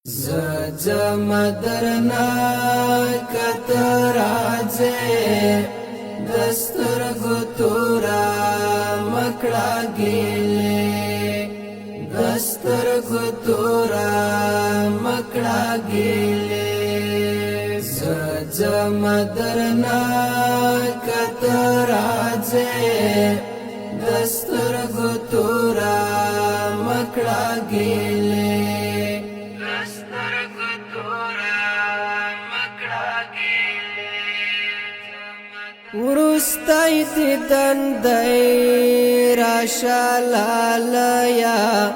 زم درنا کترازه دستر گتورا مکڑا گیلے دستر گتورا مکڑا گیلے زم درنا کترازه دستر گتورا مکڑا گیلے ورستای دیدن دی راشا لالیا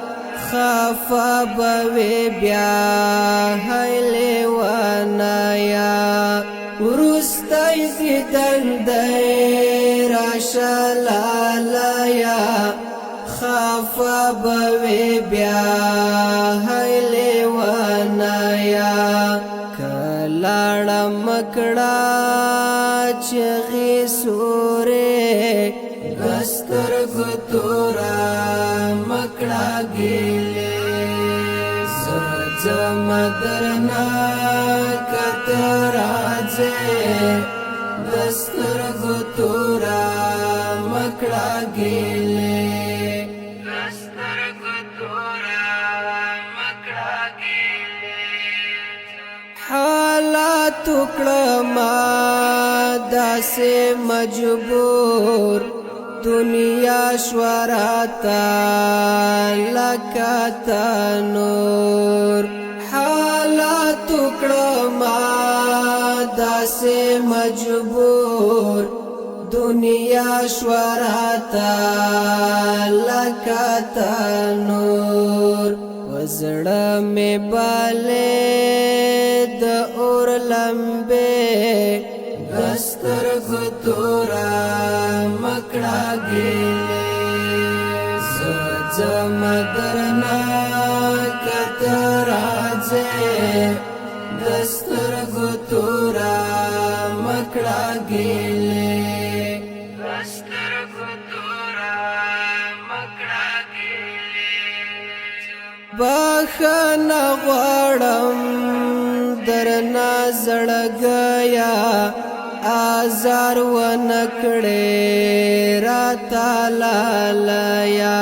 خافا بوی بیا حیلی وانایا ورستای دیدن دی راشا لالیا خافا بوی بیا حیلی وانایا کلاړه مکړه چغی سوره دستر گتورا مکڑا گیلے زم درنا کترازے دستر گتورا مکڑا گیلے حالات کړما داسې مجبور دنیا شوراتا لکتا نور حالات کړما داسې مجبور دنیا شوراتا لکتا نور وزړه می بالے د اور لمبه دستر گتورا مکڑا گیلے زم درنا کترازے دستر گتورا مکڑا گیلے بخښنه غواړم درنه زړګیا آزار ونکړې راته لالیا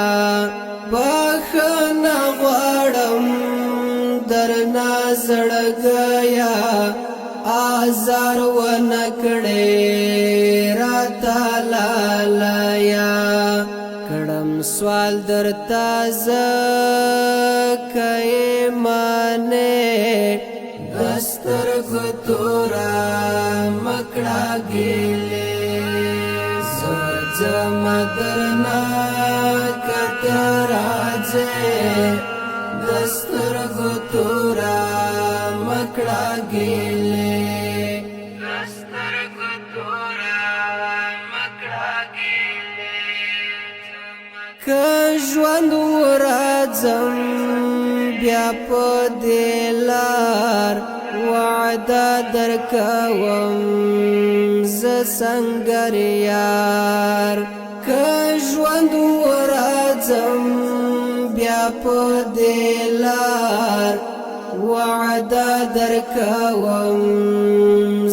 بخښنه غواړم درنه زړګیا آزار ونکړې راته لالیا کړم سوال درته زه کای مانه دستر گتورا مکڑا گیلے زم درنا کترازے دستر گتورا مکڑا گیلے که ژوند ورځم بیا په دې لار وعده درکوم زه سنګر یار که ژوند ورځم بیا په دې لار وعده درکوم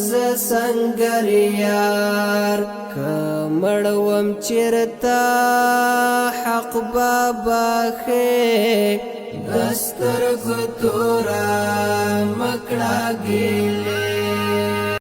زه سنګر یار که مړوم چیرته حق باباخې دستر گتورا مکڑا گیلے